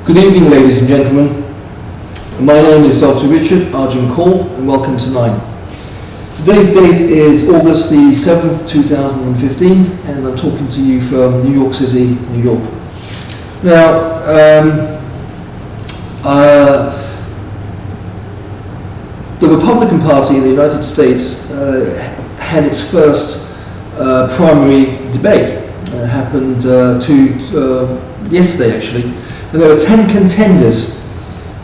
Good evening, ladies and gentlemen. My name is Dr.Richard Arjun Kaul, and welcome to Nine. Today's date is August the 7th, 2015, and I'm talking to you from New York City, New York. Now, the Republican Party in the United States had its first primary debate. Happened yesterday, actually. And there were 10 contenders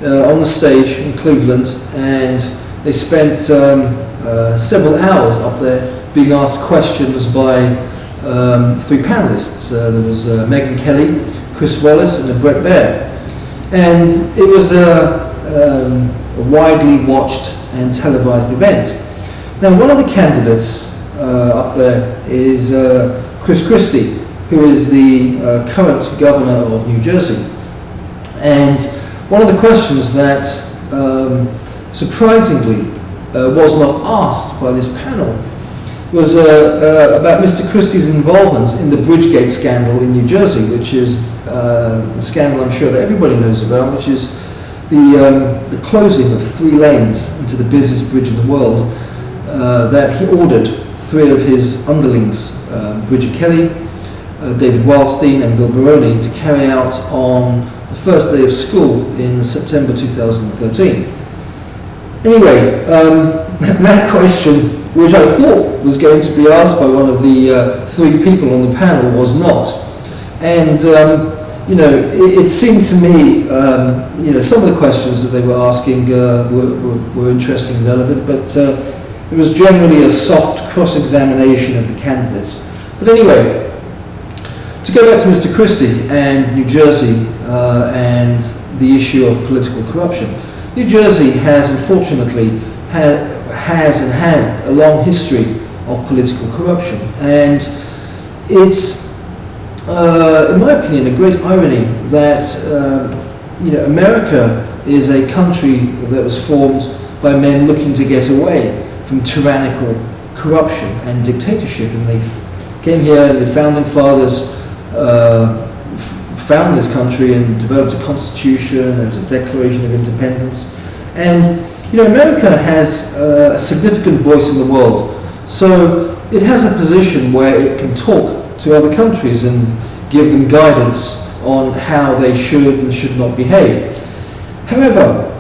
on the stage in Cleveland, and they spent several hours up there being asked questions by three panelists. There was Megyn Kelly, Chris Wallace, and Brett Baer. And it was a widely watched and televised event. Now, one of the candidates up there is Chris Christie, who is the current governor of New Jersey. And one of the questions that surprisingly was not asked by this panel was about Mr. Christie's involvement in the Bridgegate scandal in New Jersey, which is the scandal I'm sure that everybody knows about, which is the closing of 3 lanes into the busiest bridge in the world that he ordered 3 of his underlings, Bridget Kelly, David Wildstein and Bill Baroni, to carry out on the first day of school in September 2013. Anyway, that question, which I thought was going to be asked by one of the 3 people on the panel, was not. And it seemed to me, some of the questions that they were asking were interesting and relevant, but it was generally a soft cross-examination of the candidates. But anyway, to go back to Mr. Christie and New Jersey and the issue of political corruption. New Jersey has unfortunately had a long history of political corruption, and it's, in my opinion, a great irony that America is a country that was formed by men looking to get away from tyrannical corruption and dictatorship, and they came here and the founding fathers found this country and developed a constitution. There was a Declaration of Independence, and America has a significant voice in the world, so it has a position where it can talk to other countries and give them guidance on how they should and should not behave. However,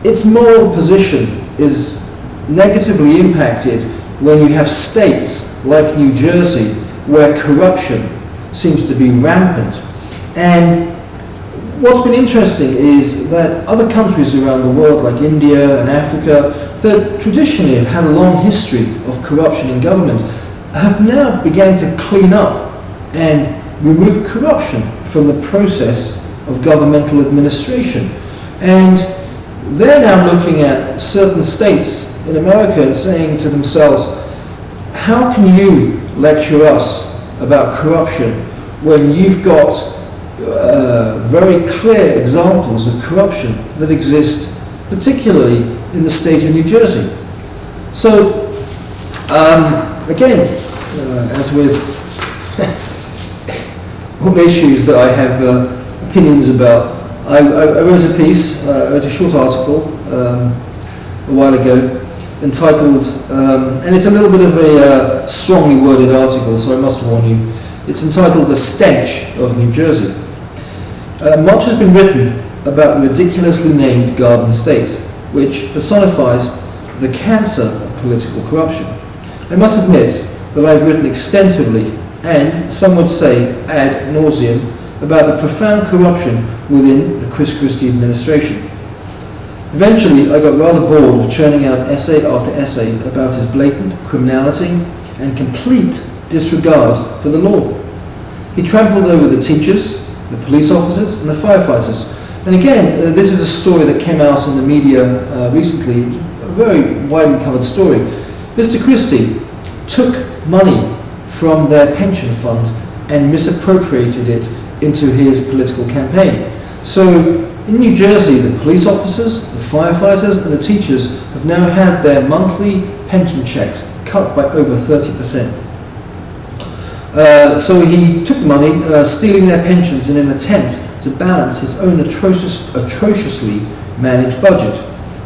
its moral position is negatively impacted when you have states like New Jersey where corruption seems to be rampant. And what's been interesting is that other countries around the world, like India and Africa, that traditionally have had a long history of corruption in government, have now begun to clean up and remove corruption from the process of governmental administration. And they're now looking at certain states in America and saying to themselves, how can you lecture us about corruption when you've got very clear examples of corruption that exist, particularly in the state of New Jersey? So, again, as with all issues that I have opinions about, I wrote a piece, I wrote a short article a while ago entitled, and it's a little bit of a strongly worded article, so I must warn you, it's entitled "The Stench of New Jersey." Much has been written about the ridiculously named Garden State, which personifies the cancer of political corruption. I must admit that I've written extensively, and some would say ad nauseum, about the profound corruption within the Chris Christie administration. Eventually, I got rather bored of churning out essay after essay about his blatant criminality and complete disregard for the law. He trampled over the teachers, the police officers, and the firefighters. And again, this is a story that came out in the media recently, a very widely covered story. Mr. Christie took money from their pension fund and misappropriated it into his political campaign. So, in New Jersey, the police officers, the firefighters, and the teachers have now had their monthly pension checks cut by over 30%. So he took the money, stealing their pensions in an attempt to balance his own atrociously managed budget.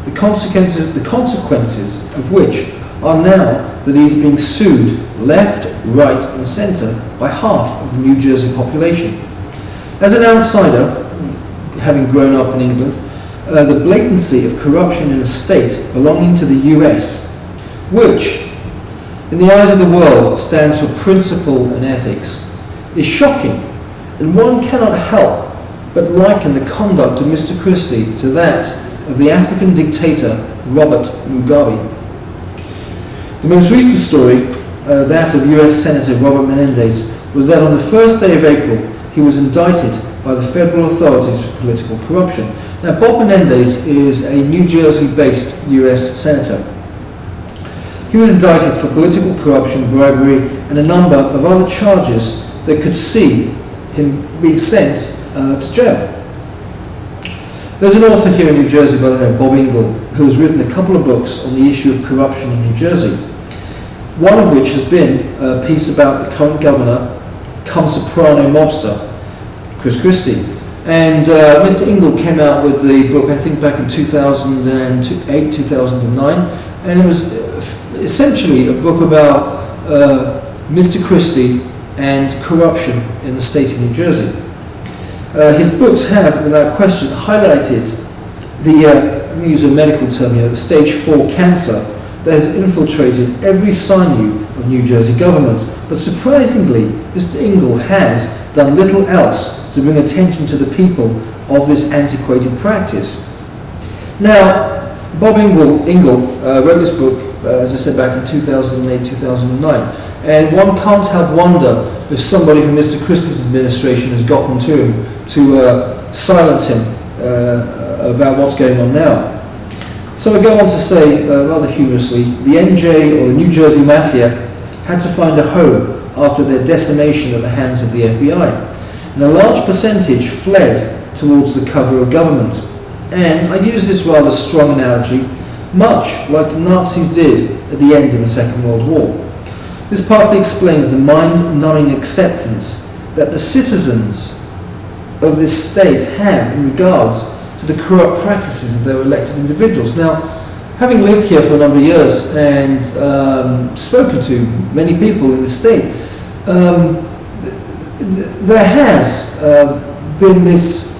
The consequences of which are now that he's being sued left, right and centre by half of the New Jersey population. As an outsider, having grown up in England, the blatancy of corruption in a state belonging to the US, which, in the eyes of the world, stands for principle and ethics, is shocking, and one cannot help but liken the conduct of Mr. Christie to that of the African dictator Robert Mugabe. The most recent story, that of US Senator Robert Menendez, was that on the first day of April he was indicted by the federal authorities for political corruption. Now, Bob Menendez is a New Jersey-based US senator. He was indicted for political corruption, bribery, and a number of other charges that could see him being sent to jail. There's an author here in New Jersey by the name of Bob Ingle who has written a couple of books on the issue of corruption in New Jersey, one of which has been a piece about the current governor, cum soprano mobster, Chris Christie. And Mr. Ingle came out with the book, I think back in 2008, 2009, and it was essentially a book about Mr. Christie and corruption in the state of New Jersey. His books have, without question, highlighted the, let me use a medical term here, the stage 4 cancer that has infiltrated every sinew of New Jersey government. But surprisingly, Mr. Ingle has done little else to bring attention to the people of this antiquated practice. Now, Bob Ingle wrote this book, as I said, back in 2008, 2009, and one can't help wonder if somebody from Mr. Christie's administration has gotten to him to silence him about what's going on now. So I go on to say, rather humorously, the NJ, or the New Jersey Mafia, had to find a home after their decimation at the hands of the FBI, and a large percentage fled towards the cover of government. And I use this rather strong analogy, much like the Nazis did at the end of the Second World War. This partly explains the mind-numbing acceptance that the citizens of this state have in regards to the corrupt practices of their elected individuals. Now, having lived here for a number of years and spoken to many people in the state, there has been this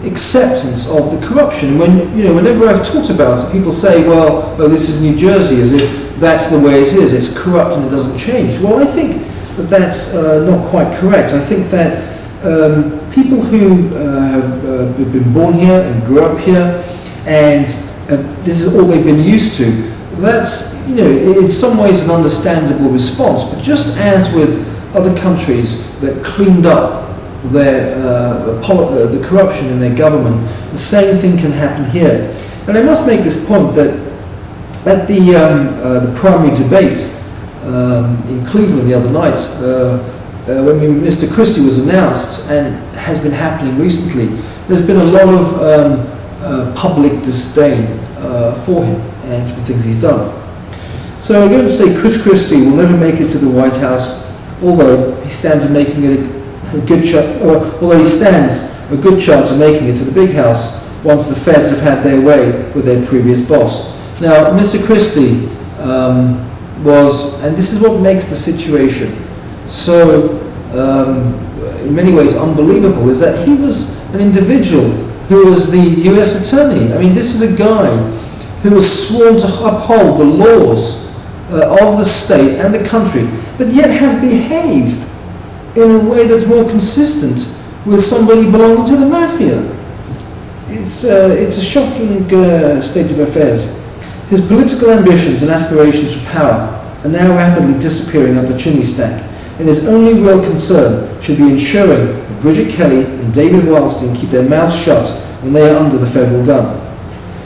acceptance of the corruption. Whenever I've talked about it, people say, well, this is New Jersey, as if that's the way it is. It's corrupt and it doesn't change. Well, I think that that's not quite correct. I think that people who have been born here and grew up here, and this is all they've been used to, that's, in some ways an understandable response. But just as with other countries that cleaned up the corruption in their government, the same thing can happen here. And I must make this point that at the primary debate in Cleveland the other night, when Mr. Christie was announced, and has been happening recently, there's been a lot of public disdain for him and for the things he's done. So I'm going to say Chris Christie will never make it to the White House, although he stands a good chance of making it to the big house once the feds have had their way with their previous boss. Now, Mr. Christie was, and this is what makes the situation so, in many ways, unbelievable, is that he was an individual who was the US attorney. I mean, this is a guy who was sworn to uphold the laws of the state and the country, but yet has behaved in a way that's more consistent with somebody belonging to the mafia. It's a shocking state of affairs. His political ambitions and aspirations for power are now rapidly disappearing up the chimney stack, and his only real concern should be ensuring that Bridget Kelly and David Wildstein keep their mouths shut when they are under the federal gun.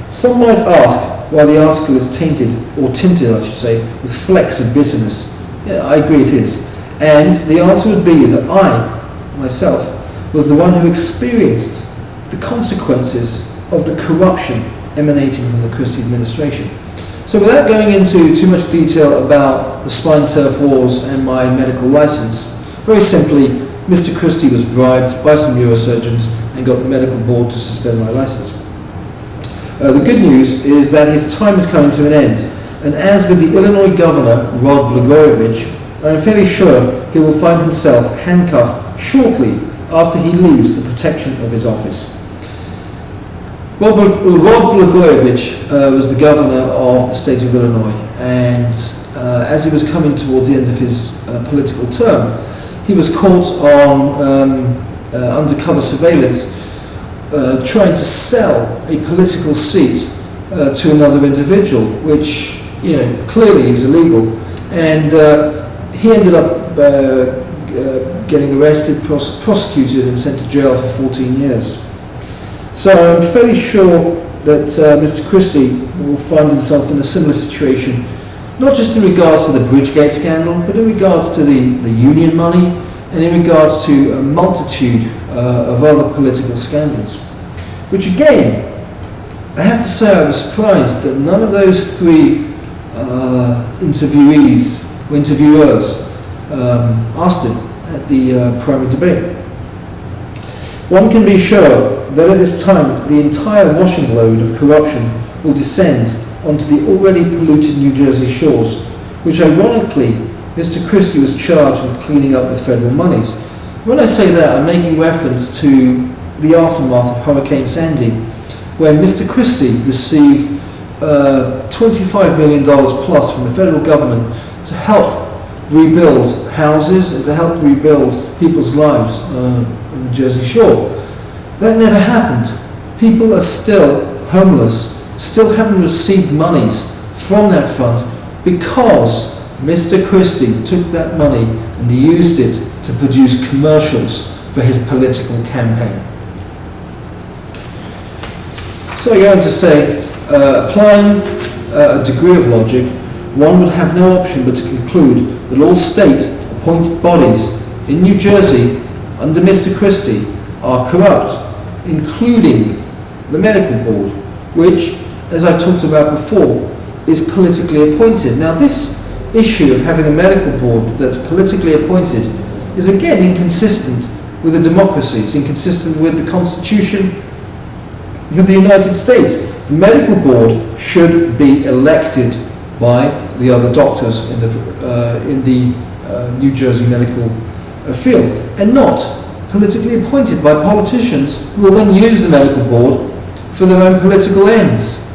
Some might ask why the article is tinted, I should say, with flecks of bitterness. Yeah, I agree it is. And the answer would be that I, myself, was the one who experienced the consequences of the corruption emanating from the Christie administration. So without going into too much detail about the spine turf wars and my medical license, very simply, Mr. Christie was bribed by some neurosurgeons and got the medical board to suspend my license. The good news is that his time is coming to an end, and as with the Illinois governor, Rod Blagojevich, I am fairly sure he will find himself handcuffed shortly after he leaves the protection of his office. Rod Blagojevich was the governor of the state of Illinois, and as he was coming towards the end of his political term, he was caught on undercover surveillance trying to sell a political seat to another individual, which clearly is illegal, and he ended up getting arrested, prosecuted and sent to jail for 14 years. So I'm fairly sure that Mr. Christie will find himself in a similar situation, not just in regards to the Bridgegate scandal, but in regards to the union money and in regards to a multitude of other political scandals. Which again, I have to say I was surprised that none of those three interviewers asked him at the primary debate. One can be sure that at this time the entire washing load of corruption will descend onto the already polluted New Jersey shores, which ironically Mr. Christie was charged with cleaning up with federal monies. When I say that, I'm making reference to the aftermath of Hurricane Sandy, when Mr. Christie received $25 million plus from the federal government to help rebuild houses and to help rebuild people's lives on the Jersey Shore. That never happened. People are still homeless, still haven't received monies from that fund because Mr. Christie took that money and used it to produce commercials for his political campaign. So I go on to say, applying a degree of logic, one would have no option but to conclude that all state-appointed bodies in New Jersey under Mr. Christie are corrupt, including the medical board, which, as I've talked about before, is politically appointed. Now this issue of having a medical board that's politically appointed is again inconsistent with a democracy. It's inconsistent with the Constitution of the United States. The medical board should be elected by the other doctors in the New Jersey medical field, and not politically appointed by politicians who will then use the medical board for their own political ends.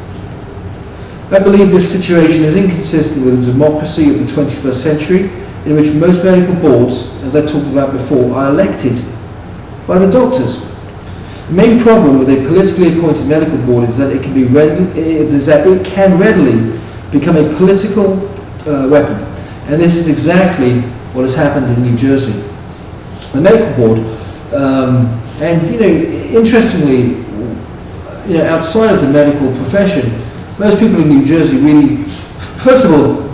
I believe this situation is inconsistent with the democracy of the 21st century, in which most medical boards, as I talked about before, are elected by the doctors. The main problem with a politically appointed medical board is that it can readily become a political weapon, and this is exactly what has happened in New Jersey. The medical board, interestingly, outside of the medical profession, most people in New Jersey really, first of all,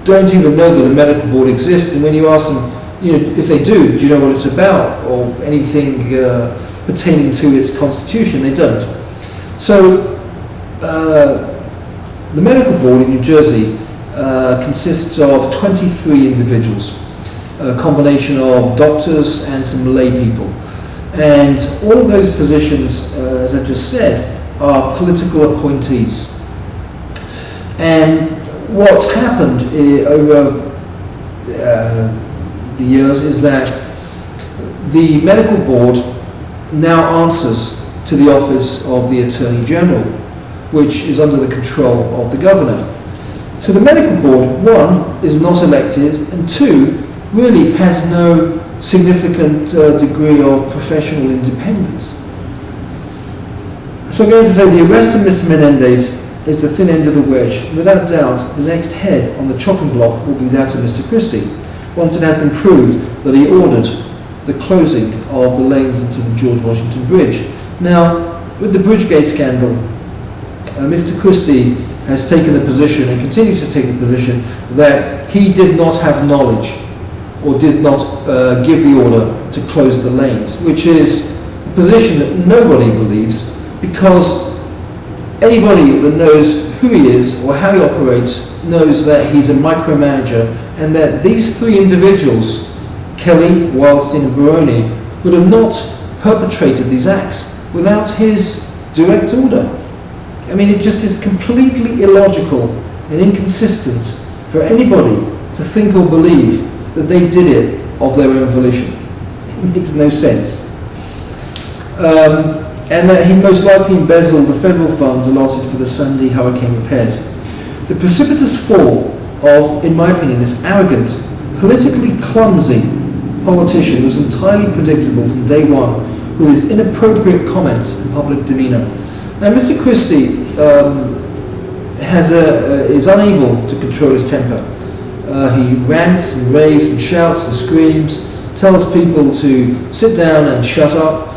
don't even know that a medical board exists, and when you ask them, if they do you know what it's about or anything pertaining to its constitution? They don't. So the medical board in New Jersey consists of 23 individuals, a combination of doctors and some lay people, and all of those positions, as I've just said, are political appointees. And what's happened over the years is that the medical board now answers to the office of the Attorney General, which is under the control of the governor. So the medical board, one, is not elected, and two, really has no significant degree of professional independence. So I'm going to say the arrest of Mr. Menendez is the thin end of the wedge. Without doubt, the next head on the chopping block will be that of Mr. Christie, once it has been proved that he ordered the closing of the lanes into the George Washington Bridge. Now, with the Bridgegate scandal, Mr. Christie has taken the position and continues to take the position that he did not have knowledge or did not give the order to close the lanes, which is a position that nobody believes, because anybody that knows who he is or how he operates knows that he's a micromanager, and that these three individuals Kelly, Wildstein and Baroni would have not perpetrated these acts without his direct order. I mean, it just is completely illogical and inconsistent for anybody to think or believe that they did it of their own volition. It makes no sense. And that he most likely embezzled the federal funds allotted for the Sandy hurricane repairs. The precipitous fall of, in my opinion, this arrogant, politically clumsy politician was entirely predictable from day one with his inappropriate comments and public demeanour. Now, Mr. Christie is unable to control his temper. He rants and raves and shouts and screams, tells people to sit down and shut up.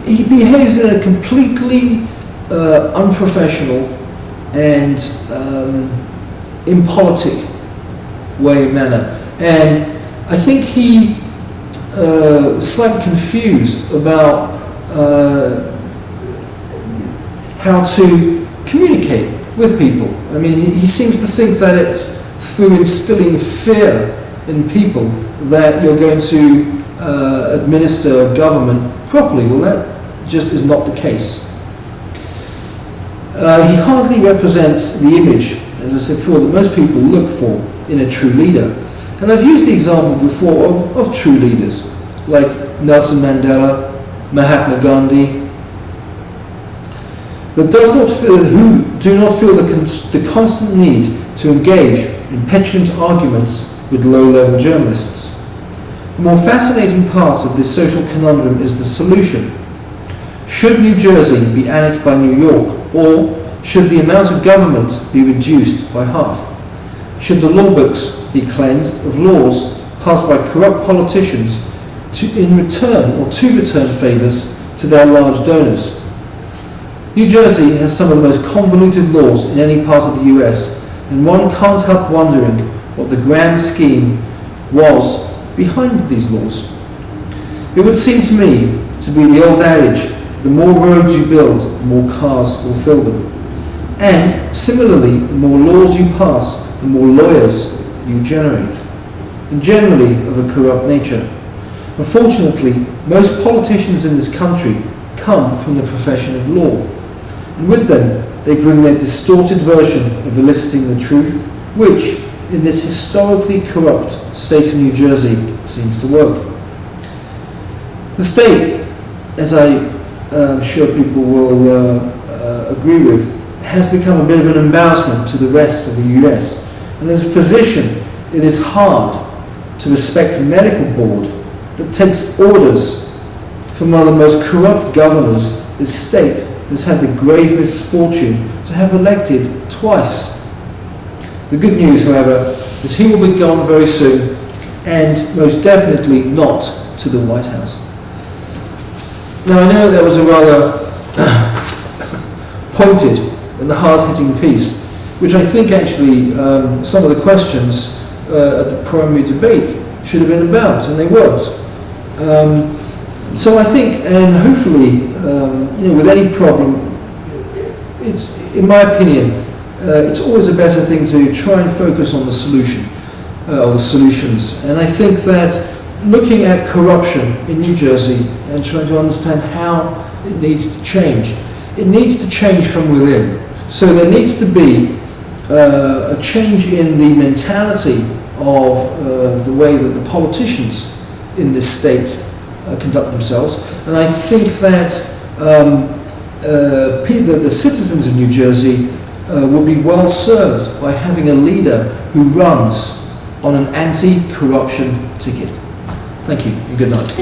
He behaves in a completely unprofessional and impolitic way and manner. And I think he was slightly confused about how to communicate with people. I mean, he seems to think that it's through instilling fear in people that you're going to administer government properly. Well, that just is not the case. He hardly represents the image, as I said before, that most people look for in a true leader. And I've used the example before of true leaders, like Nelson Mandela, Mahatma Gandhi, that do not feel the constant need to engage in petulant arguments with low-level journalists. The more fascinating part of this social conundrum is the solution. Should New Jersey be annexed by New York, or should the amount of government be reduced by half? Should the law books be cleansed of laws passed by corrupt politicians to return favours to their large donors? New Jersey has some of the most convoluted laws in any part of the US, and one can't help wondering what the grand scheme was behind these laws. It would seem to me to be the old adage that the more roads you build, the more cars will fill them. And similarly, the more laws you pass, the more lawyers you generate, and generally of a corrupt nature. Unfortunately, most politicians in this country come from the profession of law, and with them they bring their distorted version of eliciting the truth, which, in this historically corrupt state of New Jersey, seems to work. The state, as I'm sure people will agree with, has become a bit of an embarrassment to the rest of the US. And as a physician, it is hard to respect a medical board that takes orders from one of the most corrupt governors this state has had the grave misfortune to have elected twice. The good news, however, is he will be gone very soon, and most definitely not to the White House. Now, I know that was a rather pointed and hard-hitting piece, which I think actually some of the questions at the primary debate should have been about, and they weren't. So I think, and hopefully, with any problem, it's, in my opinion, it's always a better thing to try and focus on the solution, or the solutions. And I think that looking at corruption in New Jersey and trying to understand how it needs to change from within. So there needs to be a change in the mentality of the way that the politicians in this state conduct themselves. And I think that the citizens of New Jersey will be well served by having a leader who runs on an anti-corruption ticket. Thank you and good night.